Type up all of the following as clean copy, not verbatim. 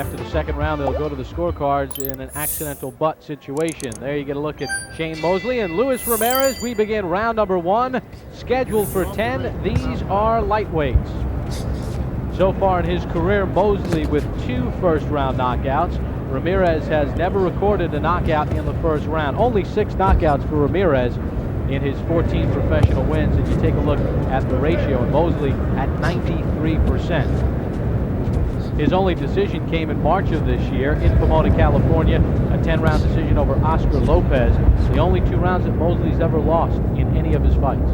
After the second round, they'll go to the scorecards in an accidental butt situation. There you get a look at Shane Mosley and Louis Ramirez. We begin round number 1, scheduled for 10. These are lightweights. So far in his career, Mosley with 2 first-round knockouts. Ramirez has never recorded a knockout in the first round. Only 6 knockouts for Ramirez in his 14 professional wins. And you take a look at the ratio, and Mosley at 93%. His only decision came in March of this year in Pomona, California, a 10-round decision over Oscar Lopez. The only 2 rounds that Mosley's ever lost in any of his fights.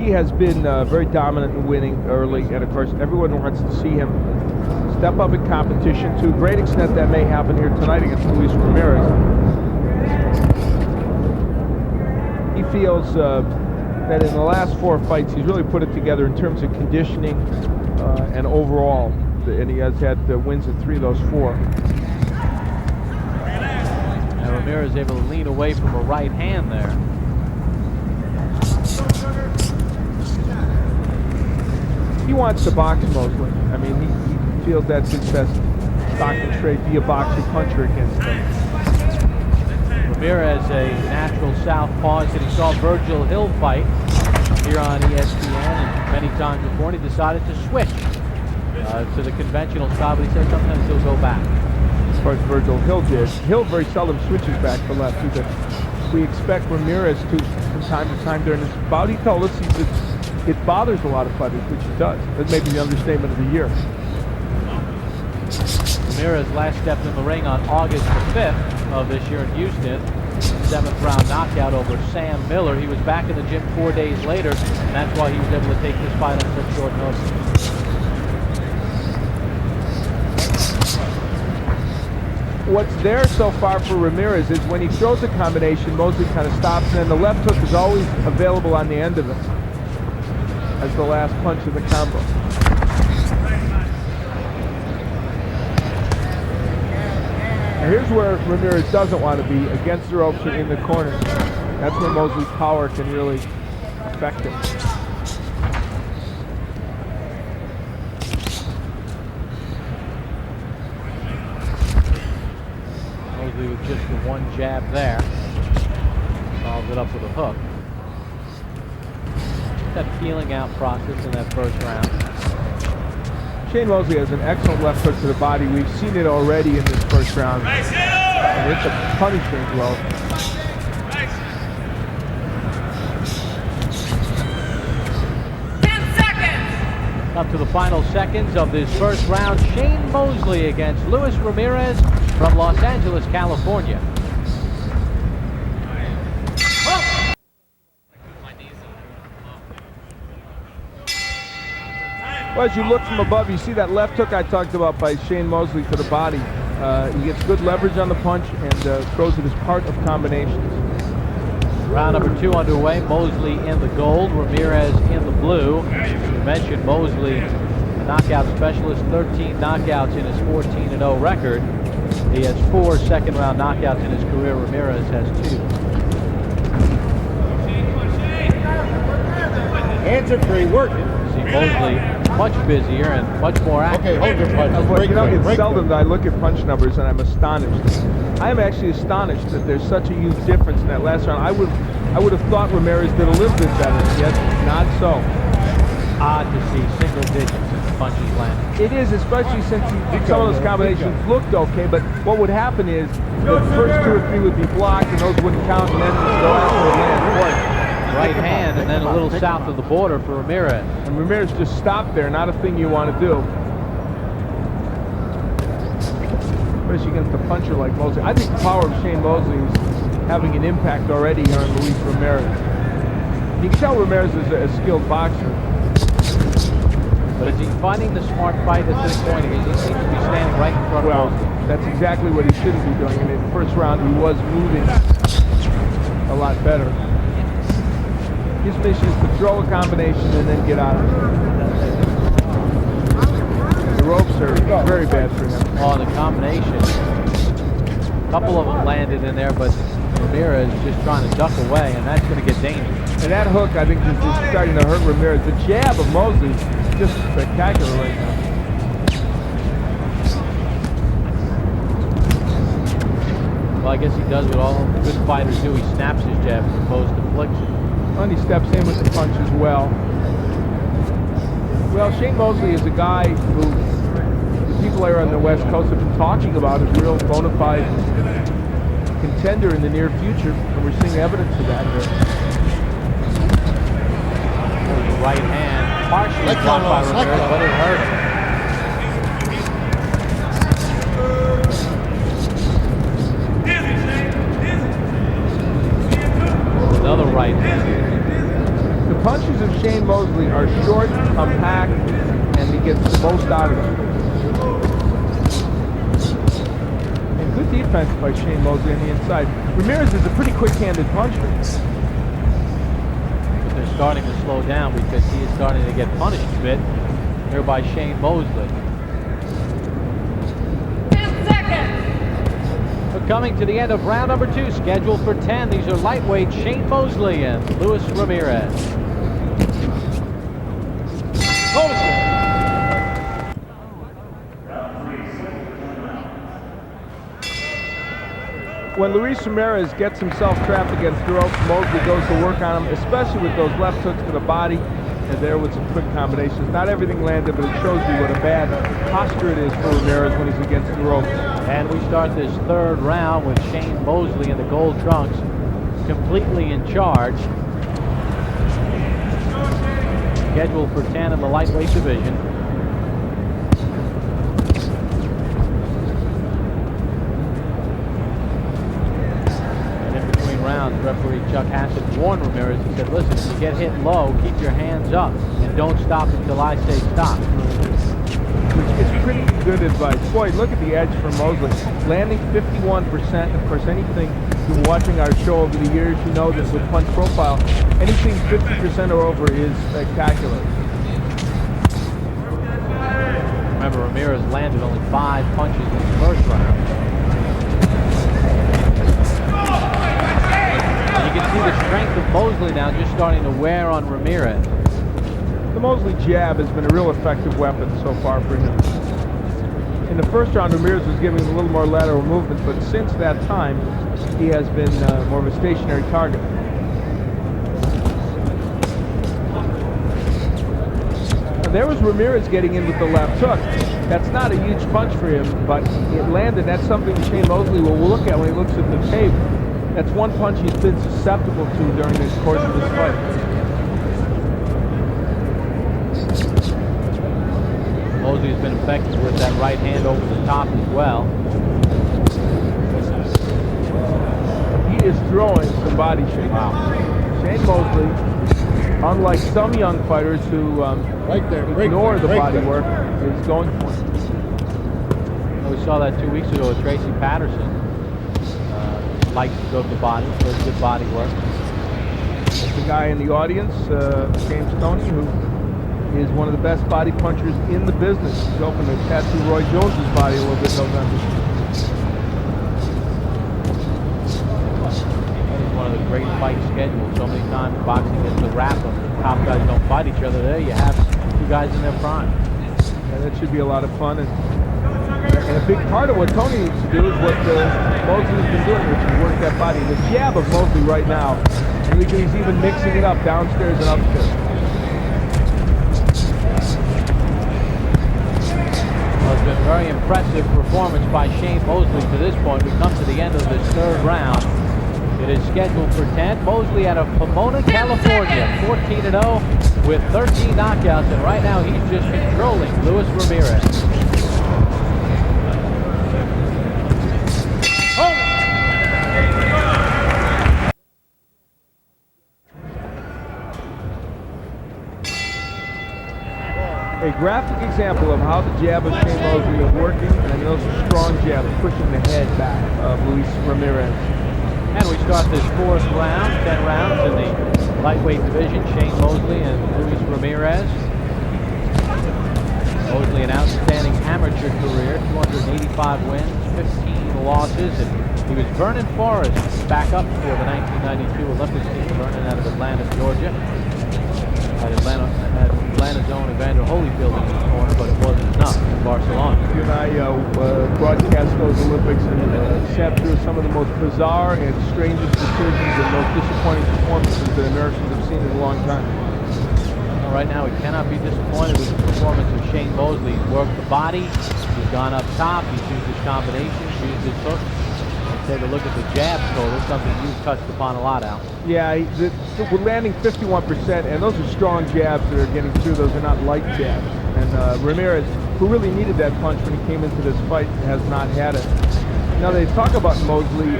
He has been very dominant in winning early, and of course everyone wants to see him step up in competition. To a great extent that may happen here tonight against Louis Ramirez. He feels that in the last 4 fights he's really put it together in terms of conditioning and overall, and he has had wins in 3 of those 4. Now Ramirez is able to lean away from a right hand there. He wants to box Mosley. I mean, he feels that's his best stock and trade, be a boxer puncher against him. Ramirez, a natural southpaw, and he saw Virgil Hill fight here on ESPN, and many times before, and he decided to switch to the conventional style, but he said sometimes he'll go back. As far as Virgil Hill did. Hill very seldom switches back for lefties. We expect Ramirez to, from time to time during this bout, he told us it bothers a lot of fighters, which it does. That may be the understatement of the year. Ramirez last stepped in the ring on August the 5th of this year in Houston. 7th round knockout over Sam Miller. He was back in the gym 4 days later, and that's why he was able to take this fight on such short notice. What's there so far for Ramirez is when he throws a combination, Mosley kind of stops, and then the left hook is always available on the end of it as the last punch of the combo. Now here's where Ramirez doesn't want to be, against the ropes or in the corner. That's where Mosley's power can really affect him. Mosley with just the 1 jab there. Follows it up with a hook. That feeling out process in that first round. Shane Mosley has an excellent left hook to the body. We've seen it already in this first round. And it's a punishing blow. Up to the final seconds of this first round, Shane Mosley against Louis Ramirez from Los Angeles, California. Well, as you look from above, you see that left hook I talked about by Shane Mosley to the body. He gets good leverage on the punch and throws it as part of combinations. Round number 2 underway. Mosley in the gold, Ramirez in the blue. You mentioned Mosley, a knockout specialist, 13 knockouts in his 14-0 record. He has 4 second-round knockouts in his career. Ramirez has 2. Hands are free, working. See Mosley much busier and much more active. Okay, hold your punches. It's seldom that I look at punch numbers and I'm astonished. I am actually astonished that there's such a huge difference in that last round. I would have thought Ramirez did a little bit better, yet not so. Odd to see single digits in punches landed. It is, especially since some of those combinations looked okay, but what would happen is the first 2 or 3 would be blocked and those wouldn't count, and then just go after the land. Right hand, and then a little south of the border for Ramirez. And Ramirez just stopped there, not a thing you want to do. Especially against a puncher like Mosley. I think the power of Shane Mosley is having an impact already here on Louis Ramirez. You can tell Ramirez is a skilled boxer. But is he finding the smart fight at this point? He seems to be standing right in front of Mosley. That's exactly what he shouldn't be doing. In the first round, he was moving a lot better. His mission is to throw a combination and then get out of it. The ropes are very bad for him. Oh, the combination. A couple of them landed in there, but Ramirez just trying to duck away, and that's going to get dangerous. And that hook, I think, is starting to hurt Ramirez. The jab of Mosley is just spectacular right now. I guess he does what all good fighters do. He snaps his jab as opposed to flicks it. And he steps in with the punch as well. Well, Shane Mosley is a guy who the people here on the West Coast have been talking about as a real bona fide contender in the near future, and we're seeing evidence of that here. The right hand, partially blocked by Ramirez, but it hurt him. Another right hand. The punches of Shane Mosley are short, compact, and he gets the most out of them. And good defense by Shane Mosley on the inside. Ramirez is a pretty quick-handed puncher. But they're starting to slow down because he is starting to get punished a bit here by Shane Mosley. Coming to the end of round number 2, scheduled for 10. These are lightweight Shane Mosley and Louis Ramirez. When Louis Ramirez gets himself trapped against the ropes, Mosley goes to work on him, especially with those left hooks to the body. And there was some quick combinations. Not everything landed, but it shows you what a bad posture it is for Ramirez when he's against the ropes. And we start this third round with Shane Mosley in the gold trunks, completely in charge. Scheduled for 10 in the lightweight division. And in between rounds, referee Chuck Hassett warned Ramirez. He said, listen, if you get hit low, keep your hands up and don't stop until I say stop. Which is pretty good advice. Boy, look at the edge from Mosley. Landing 51%. Of course, anything, you've been watching our show over the years, you know this with punch profile. Anything 50% or over is spectacular. Remember, Ramirez landed only 5 punches in the first round. And you can see the strength of Mosley now just starting to wear on Ramirez. The Mosley jab has been a real effective weapon so far for him. In the first round, Ramirez was giving him a little more lateral movement, but since that time, he has been more of a stationary target. Now, there was Ramirez getting in with the left hook. That's not a huge punch for him, but it landed. That's something Shane Mosley will look at when he looks at the tape. That's one punch he's been susceptible to during the course of this fight. Mosley has been effective with that right hand over the top as well. He is throwing some body shakes. Wow. Shane Mosley, unlike some young fighters who ignore the body work, is going for it. We saw that 2 weeks ago with Tracy Patterson. Likes to go to the body, does good body work. There's a guy in the audience, James Stoney, who is one of the best body punchers in the business. He's hoping to tattoo Roy Jones's body a little bit in November. That is one of the great fight schedules. So many times boxing gets a rap when the top guys don't fight each other. There you have 2 guys in their prime. Yeah, that should be a lot of fun. And a big part of what Tony needs to do is what Mosley has been doing, which is work that body. The jab of Mosley right now, and he's even mixing it up downstairs and upstairs. Well, it's been a very impressive performance by Shane Mosley to this point. We come to the end of this third round. It is scheduled for 10. Mosley out of Pomona, California, 14-0 with 13 knockouts, and right now he's just controlling Louis Ramirez. A graphic example of how the jab of Shane Mosley is working, and those strong jabs pushing the head back of Louis Ramirez. And we start this fourth round, 10 rounds in the lightweight division. Shane Mosley and Louis Ramirez. Mosley, an outstanding amateur career, 285 wins, 15 losses, and he was Vernon Forrest back up for the 1992 Olympics team. Vernon out of Atlanta, Georgia. At Atlanta's own Evander Holyfield in his corner, but it wasn't enough in Barcelona. You and I broadcast those Olympics and sat through some of the most bizarre and strangest decisions and most disappointing performances that Americans have seen in a long time. Well, right now, we cannot be disappointed with the performance of Shane Mosley. He's worked the body, he's gone up top, he's used his combinations, used his hooks. Take a look at the jab total, something you've touched upon a lot, Al. Yeah, we're landing 51%, and those are strong jabs that are getting through. Those are not light jabs. And Ramirez, who really needed that punch when he came into this fight, has not had it. Now, they talk about Mosley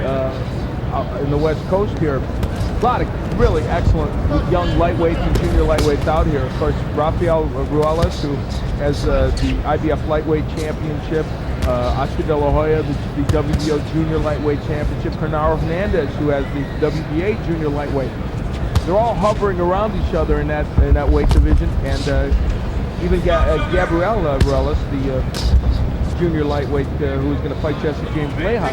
in the West Coast here. A lot of really excellent young lightweights and junior lightweights out here. Of course, Rafael Ruelas, who has the IBF Lightweight Championship. Oscar De La Hoya, the WBO Junior Lightweight Championship. Bernardo Hernandez, who has the WBA Junior Lightweight. They're all hovering around each other in that weight division, and even Gabriel Ruelas, the Junior Lightweight, who is going to fight Jesse James Leija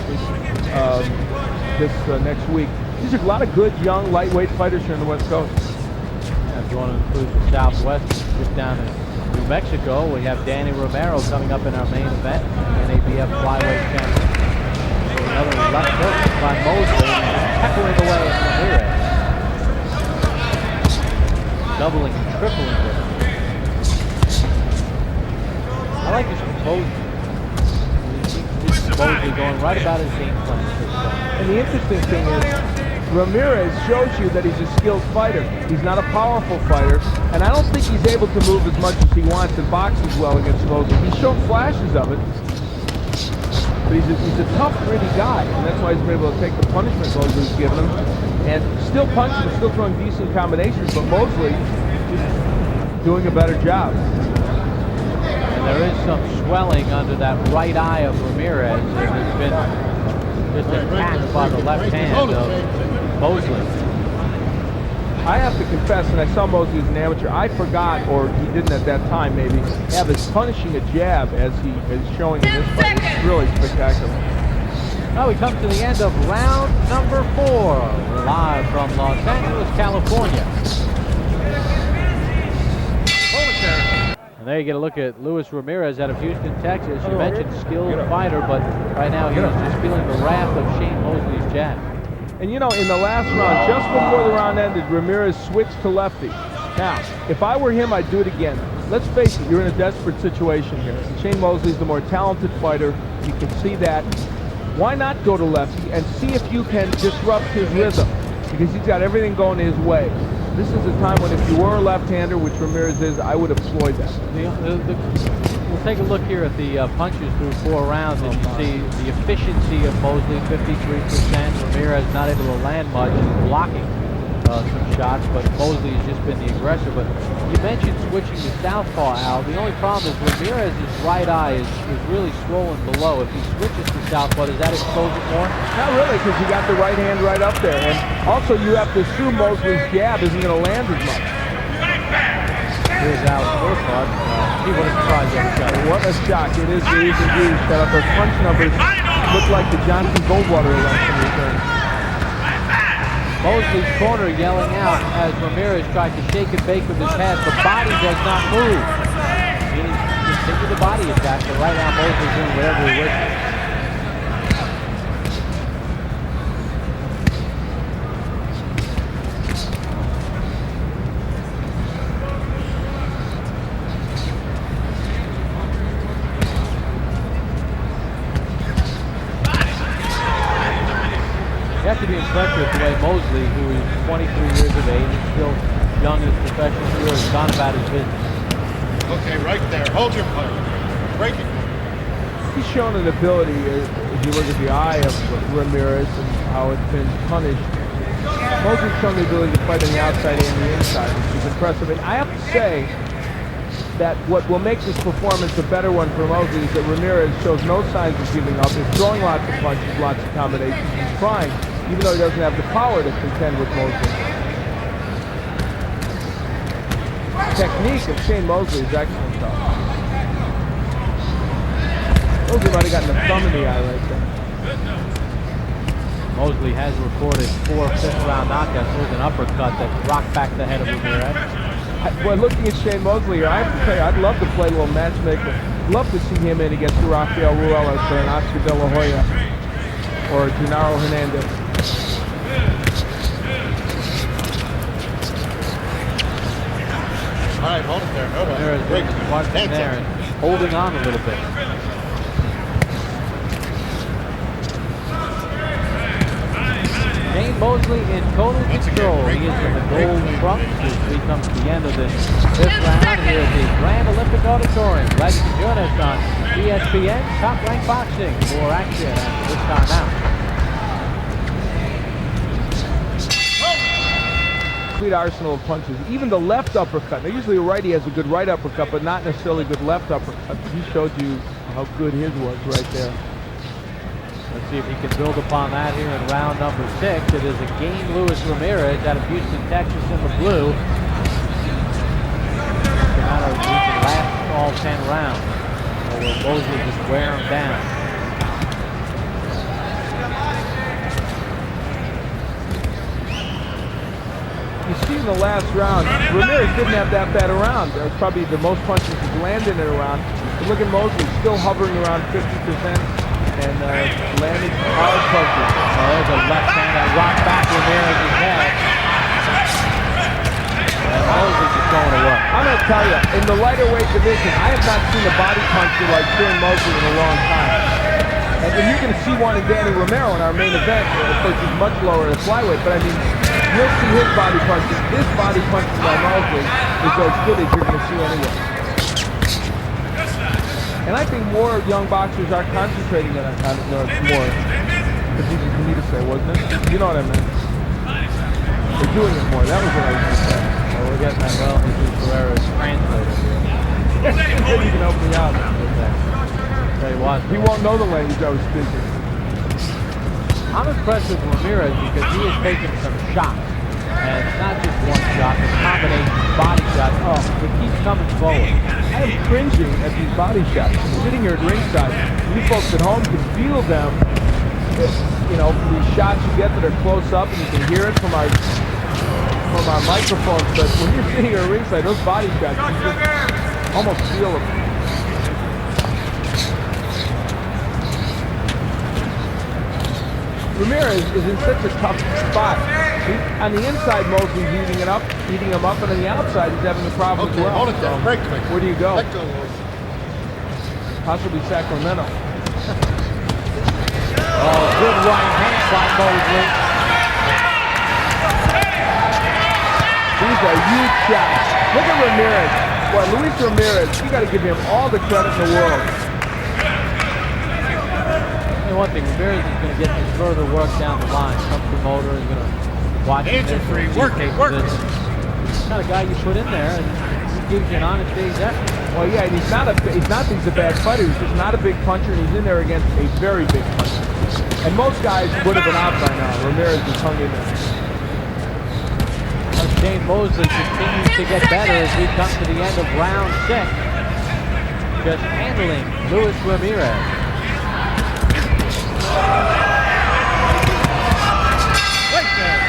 this next week. These are a lot of good young lightweight fighters here on the West Coast. Yeah, if you want to include the Southwest, get down to New Mexico, we have Danny Romero coming up in our main event, NABF flyweight champion. So another left hook by Mosley, peppering away at Ramirez. Doubling and tripling with him. I like his composure. He's Mosley going right about his game plan. And the interesting thing is, Ramirez shows you that he's a skilled fighter. He's not a powerful fighter, and I don't think he's able to move as much as he wants and boxes well against Mosley. He's shown flashes of it, but he's a tough, gritty guy, and that's why he's been able to take the punishment Mosley's given him, and still punching, still throwing decent combinations, but Mosley is doing a better job. And there is some swelling under that right eye of Ramirez, and it's been just attacked by the left hand of Mosley. I have to confess, and I saw Mosley as an amateur, I forgot, or he didn't at that time maybe, have his punishing a jab as he is showing in this fight. It's really spectacular. Now we come to the end of round number 4, live from Los Angeles, California. And there you get a look at Louis Ramirez out of Houston, Texas. You mentioned skilled fighter, but right now he's just feeling the wrath of Shane Mosley's jab. And you know, in the last round, just before the round ended, Ramirez switched to lefty. Now, if I were him, I'd do it again. Let's face it, you're in a desperate situation here. Shane Mosley's the more talented fighter. You can see that. Why not go to lefty and see if you can disrupt his rhythm? Because he's got everything going his way. This is a time when if you were a left-hander, which Ramirez is, I would exploit that. We'll take a look here at the punches through 4 rounds, and you see the efficiency of Mosley, 53%. Ramirez not able to land much, blocking some shots, but Mosley has just been the aggressor. But you mentioned switching to southpaw, Al. The only problem is Ramirez's right eye is really swollen below. If he switches to southpaw, does that expose it more? Not really, because you got the right hand right up there. And also, you have to assume Mosley's jab isn't going to land as much. Here's Al's scorecard. He wouldn't surprise that shot. What a shock. It is indeed. Shut up. Those punch numbers look like the Johnson Goldwater election return. Mosley's corner yelling out as Ramirez tried to shake and bake with his head. The body does not move. He continued the body attack, but right now Mosley's doing whatever he wishes. You have to be impressed with the way Mosley, who is 23 years of age, is still young in his professional career, has gone about his business. Okay, right there. Hold your punch. Break it. He's shown an ability, if you look at the eye of Ramirez and how it's been punished. Mosley's shown the ability to fight on the outside and the inside, which is impressive. And I have to say that what will make this performance a better one for Mosley is that Ramirez shows no signs of giving up. He's throwing lots of punches, lots of combinations. He's trying, even though he doesn't have the power to contend with Mosley. Technique of Shane Mosley is excellent, though. Mosley might have gotten a thumb in the eye right there. Mosley has recorded 4 fifth-round knockouts with an uppercut that rocked back the head of Ramirez. Well, looking at Shane Mosley here, I have to tell you, I'd love to play a little matchmaker. Love to see him in against Rafael Ruelas or Oscar De La Hoya or Genaro Hernandez. All right, hold it there. Nobody. Ramirez Break. watching there and holding on a little bit. Shane Mosley in total control. He is in the golden trunks as we come to the end of this round here at the Grand Olympic Auditorium. Glad you can join us on ESPN Top Rank Boxing for action after this timeout. Complete arsenal of punches. Even the left uppercut. Now, usually a righty has a good right uppercut, but not necessarily a good left uppercut. He showed you how good his was right there. Let's see if he can build upon that here in round number 6. It is again Louis Ramirez out of Houston, Texas in the blue. It's a matter of who can last all 10 rounds. Or will Mosley just wear him down? You see in the last round, Ramirez didn't have that bad a round. That was probably the most punches he's landed in a round. But look at Mosley, still hovering around 50%. And landed hard punches. Oh, there's a left hand that rocked back Ramirez's head. And Mosley just going to work. I'm going to tell you, in the lighter weight division, I have not seen a body puncher like Shane Mosley in a long time. And you're going to see one in Danny Romero in our main event. Of course, he's much lower at flyweight, but I mean, you'll see his body punches. This body punches by Mosley is as good as you're going to see anywhere. And I think more young boxers are concentrating on it more. It's easy for me to say, wasn't it? You know what I meant. They're doing it more. That was what I was going to say. Well, we're getting that well into Ferreira's translator here. He didn't even help me out. Tell you what, He won't know the language I was speaking. I'm impressed with Ramirez because he has taken some shots. And it's not just one shot, it's a combination of body shots. Oh, it keeps coming forward. I am cringing at these body shots. I'm sitting here at ringside. You folks at home can feel them. You know, these shots you get that are close up, and you can hear it from our microphones. But when you're sitting here at ringside, those body shots, you just almost feel them. Ramirez is in such a tough spot. On the inside, Mosley's eating him up, and on the outside, he's having a problem as Okay, well. hold it there. Break quick. Where do you go? Let go. Possibly Sacramento. Oh, good right hand by Mosley. These are huge shots. Look at Ramirez. Boy, Luis Ramirez, you got to give him all the credit in the world. And one thing, Ramirez is going to get his further work down the line. Some promoter is going to watch him. Hands are free. Work it, work it. He's not a guy you put in there, and he gives you an honest day's effort. Well, yeah, and he's not that he's a bad fighter. He's just not a big puncher, and he's in there against a very big puncher. And most guys would have been out by now. Ramirez just hung in there. Shane Mosley continues to get better as we come to the end of round 6. Just handling Louis Ramirez. Right there.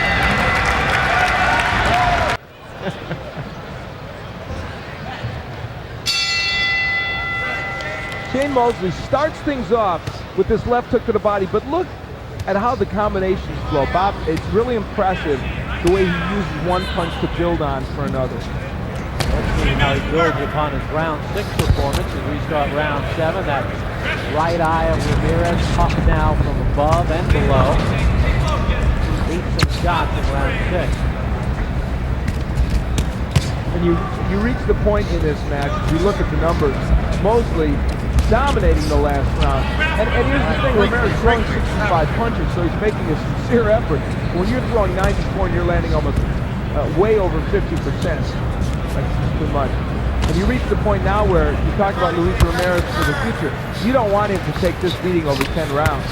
Shane Mosley starts things off with this left hook to the body, but look at how the combinations flow. Bob, it's really impressive the way he uses one punch to build on for another. Let's see how he builds upon his round 6 performance as we start round 7. That right eye of Ramirez up now from above and below. He ate some shots in round 6. And you reach the point in this match, if you look at the numbers, Mosley dominating the last round. And here's the thing, Ramirez throwing 65 punches, so he's making a sincere effort. When you're throwing 94 and you're landing almost way over 50%, that's too much. And you reach the point now where you talk about Luis Ramirez for the future. You don't want him to take this beating over 10 rounds.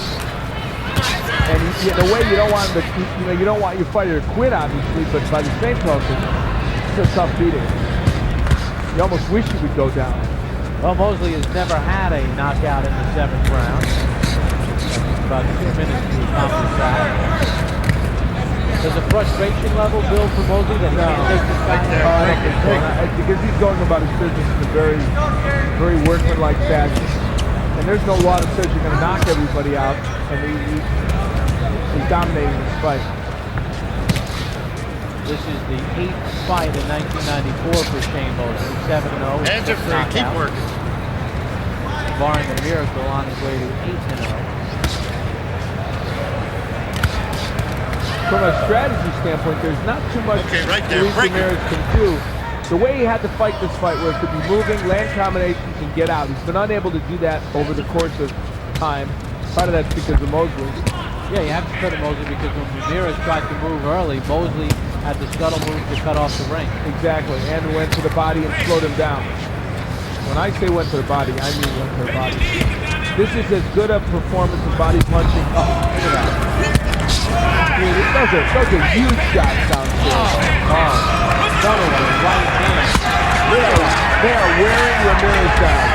And in a way, you don't want him to, you don't want your fighter to quit, obviously, but by the same token, it's a tough beating. You almost wish he would go down. Well, Mosley has never had a knockout in the 7th round. About 2 minutes to accomplish that. Does the frustration level build for Mosley that he can't take this guy? Because he's going about his business in a very, very workmanlike fashion. And there's no law that says you're going to knock everybody out, and he's dominating this fight. This is the 8th fight in 1994 for Shane Mosley, 7-0. Hands are free. Keep working. Barring a miracle, on his way to 8-0. From a strategy standpoint, there's not too much right there. Louis Ramirez can do. The way he had to fight this fight was to be moving, land combinations, and get out. He's been unable to do that over the course of time. Part of that's because of Mosley. Yeah, you have to credit Mosley because when Ramirez tried to move early, Mosley had the scuttle move to cut off the ring. Exactly, and went to the body and slowed him down. When I say went to the body, I mean went to the body. This is as good a performance of body punching. Oh, look at that. Those are huge shots downstairs. Another one, right hand. They are wearing Ramirez down.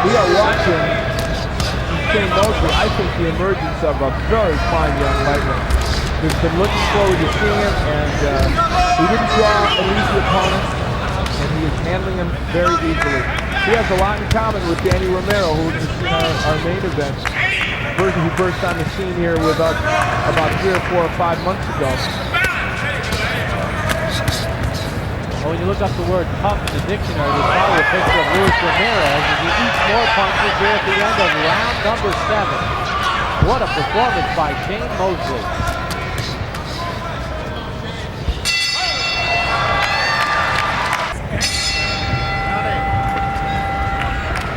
We are watching Shane Mosley, I think, the emergence of a very fine young lightweight. We've been looking forward to seeing him, and he didn't draw an easy opponent, and he is handling him very easily. He has a lot in common with Danny Romero, who was in our main event. Who burst on the scene here with us about 3 or 4 or 5 months ago. Well, when you look up the word tough in the dictionary, there's probably a picture of Louis Ramirez as he eats more punches here at the end of round number 7. What a performance by Shane Mosley.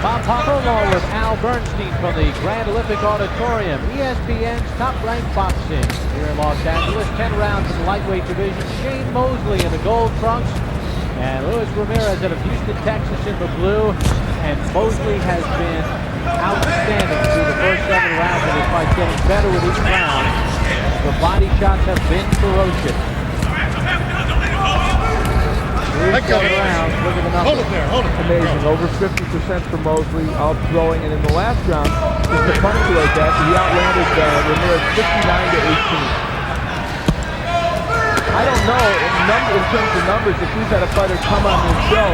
Bob Hopper along with Al Bernstein from the Grand Olympic Auditorium, ESPN's top-ranked boxing. Here in Los Angeles, 10 rounds in the lightweight division. Shane Mosley in the gold trunks, and Louis Ramirez out of Houston, Texas in the blue. And Mosley has been outstanding through the first 7 rounds of this fight, getting better with each round. The body shots have been ferocious. Let go. Rounds, look at the numbers. Hold it there. Hold it. Amazing. Over 50% for Mosley, out throwing. And in the last round, just to punctuate that, he outlanded Ramirez 59-18. I don't know, in terms of numbers, if we've had a fighter come on this show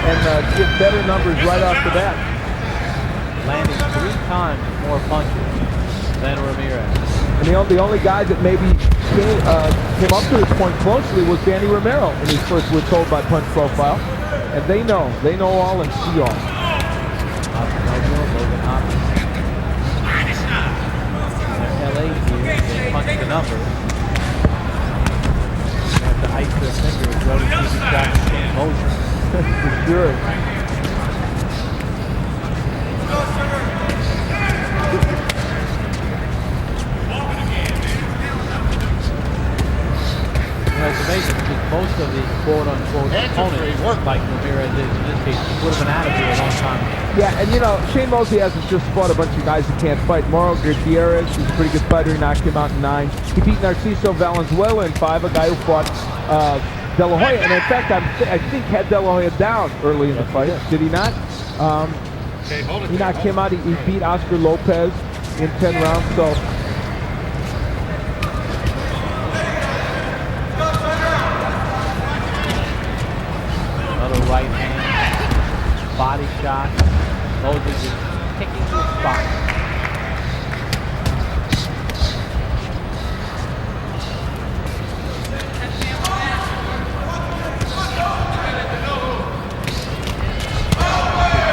and give better numbers right off the bat. Landing 3 times more punches than Ramirez. And the only guy that maybe came up to this point closely was Danny Romero when he first was told by Punch Profile. And they know all and see all. LA here, they punch the numbers. They have to ice their fingers, go to keep it back in Shane Mosley. For sure. It's amazing because most of the quote-unquote opponents, like Ramirez is in this case, would have been out of here a long time ago. Yeah, and you know, Shane Mosley hasn't just fought a bunch of guys who can't fight. Mauro Gutierrez, he's a pretty good fighter. He knocked him out in 9. He beat Narciso Valenzuela in 5, a guy who fought De La Hoya. And in fact, I think had De La Hoya down early in the fight. Did he not? He knocked him out. He beat Oscar Lopez in 10 rounds. So. Right hand, body shot. Mosley just picking the spot.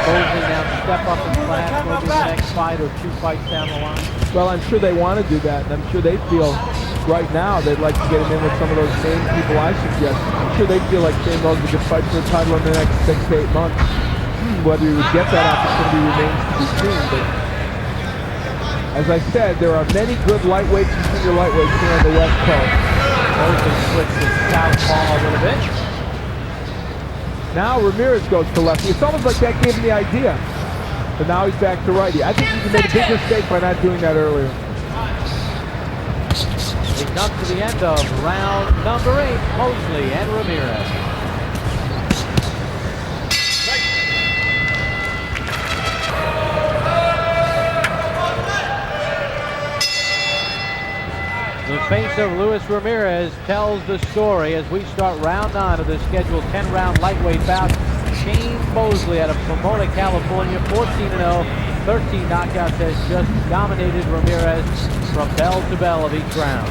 Mosley now step up and class maybe the next fight or 2 fights down the line. Well, I'm sure they want to do that, and I'm sure they feel right now they'd like to get him in with some of those same people I suggest. I'm sure they feel like Shane Mosley could fight for a title in the next 6 to 8 months. Whether he would get that opportunity remains to be seen. But as I said, there are many good lightweights and senior lightweights here on the West Coast. Mosley switches southpaw a little bit. Now Ramirez goes to lefty. It's almost like that gave him the idea. But now he's back to righty. I think he made a big mistake by not doing that earlier. We come to the end of round number 8, Mosley and Ramirez. face of Louis Ramirez tells the story as we start round 9 of the scheduled 10-round lightweight bout. Shane Mosley out of Pomona, California, 14-0, 13 knockouts, has just dominated Ramirez from bell to bell of each round.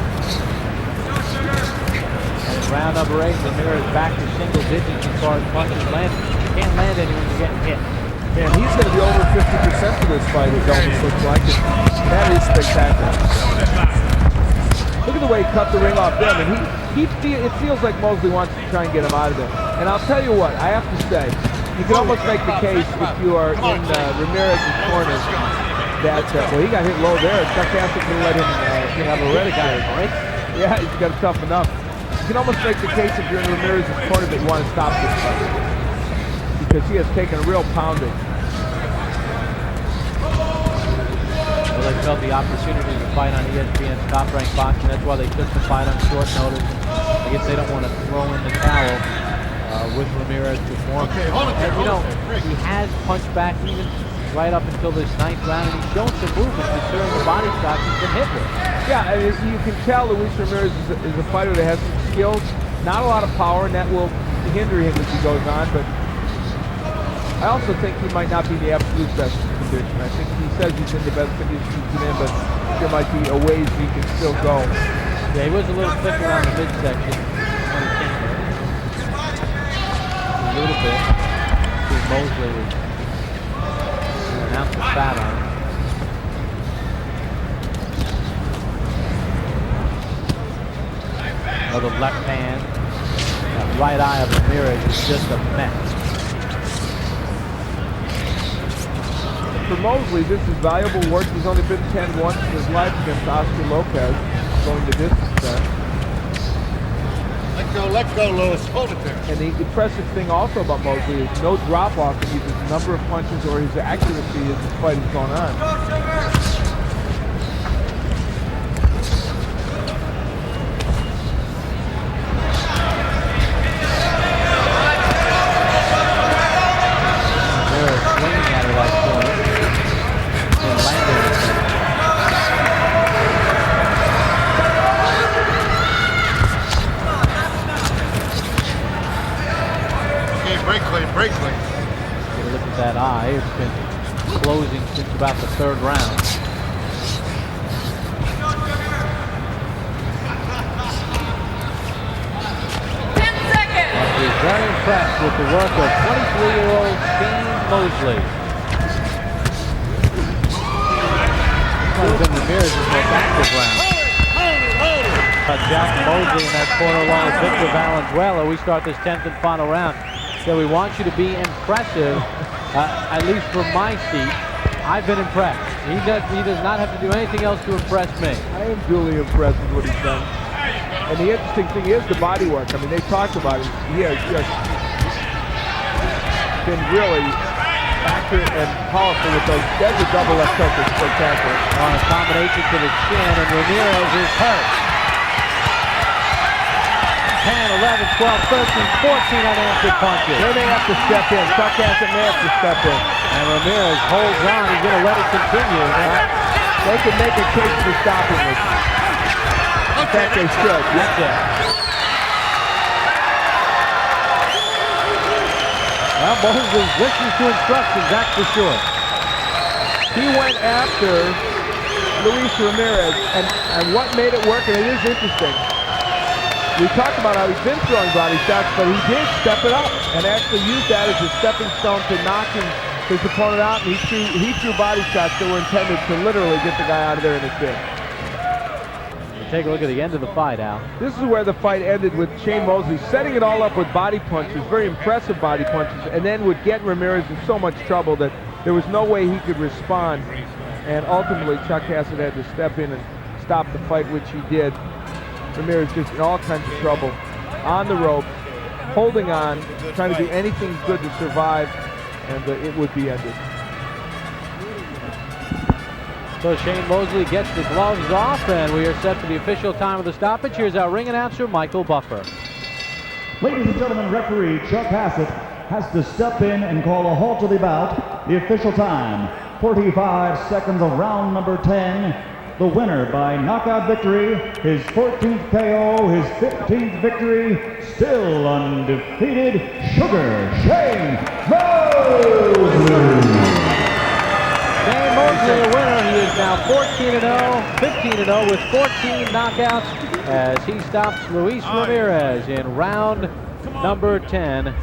And round number 8, Ramirez back to single digits as far as punches landed. You can't land any when you're getting hit. Man, he's going to be over 50% for this fight, it almost looks like. That is spectacular. Look at the way he cut the ring off them, and it feels like Mosley wants to try and get him out of there. And I'll tell you what, I have to say, you can almost make the case if you are in Ramirez's corner that, well, he got hit low there. Chuck Hassett could let him have a red guy, right? Yeah, he's got to toughen up. You can almost make the case if you're in Ramirez's corner that you want to stop this fight, because he has taken a real pounding. Well, they felt the opportunity to fight on ESPN's top-ranked boxing. That's why they took the fight on short notice. I guess they don't want to throw in the towel with Ramirez performing. Okay, hold it there, And, you know, hold it there. he has punched back even right up until this 9th round, and he's shown some movement considering the body shots he's been hit with. Yeah, and you can tell Luis Ramirez is a fighter that has some skills, not a lot of power, and that will hinder him as he goes on, but I also think he might not be in the absolute best condition. I think he says he's in the best condition he's been in, but there might be a ways he can still go. Yeah, he was a little thick around the midsection when he came here. A little bit. See, Mosley was an ounce of fat on him. Another left hand. That right eye of Ramirez is just a mess. For Mosley, this is valuable work. He's only been 10 once in his life against Oscar Lopez, going the distance there. Let go, Louis. Hold it there. And the impressive thing also about Mosley is no drop-off in either the number of punches or his accuracy as this fight is going on. Break clean. Get a look at that eye. It's been closing since about the 3rd round. He's very impressed with the work of 23-year-old Shane Mosley. This might have been Ramirez's most active round. Jack Mosley in that corner along with Victor Valenzuela. We start this 10th and final round. So we want you to be impressive, at least from my seat. I've been impressed. He does not have to do anything else to impress me. I am duly impressed with what he's done. And the interesting thing is the body work. I mean, they talked about it. He has just been really accurate and powerful with those. That's a double left hook. It's spectacular. On a combination to the chin, and Ramirez is hurt. 10, 11, 12, 13, 14 unanswered punches. They may have to step in. Chuck Hassett may have to step in. And Ramirez holds on. He's going to let it continue. They can make a case for stopping this. In fact, they should. That's it. Well, Mosley listens to instructions, that's for sure. He went after Luis Ramirez, and what made it work, and it is interesting. We talked about how he's been throwing body shots, but he did step it up and actually used that as a stepping stone to knocking his opponent out, and he threw body shots that were intended to literally get the guy out of there in a bit. Take a look at the end of the fight, Al. This is where the fight ended with Shane Mosley setting it all up with body punches, very impressive body punches, and then would get Ramirez in so much trouble that there was no way he could respond. And ultimately, Chuck Hassett had to step in and stop the fight, which he did. Ramirez just in all kinds of trouble, on the rope, holding on, trying to do anything good to survive, and it would be ended. So Shane Mosley gets the gloves off, and we are set for the official time of the stoppage. Here's our ring announcer, Michael Buffer. Ladies and gentlemen, referee Chuck Hassett has to step in and call a halt to the bout. The official time, 45 seconds of round number 10. the winner by knockout victory, his 14th KO, his 15th victory, still undefeated, Sugar Shane Mosley. Shane Mosley, a winner. He is now 14-0, 15-0 with 14 knockouts as he stops Louis Ramirez in round number 10.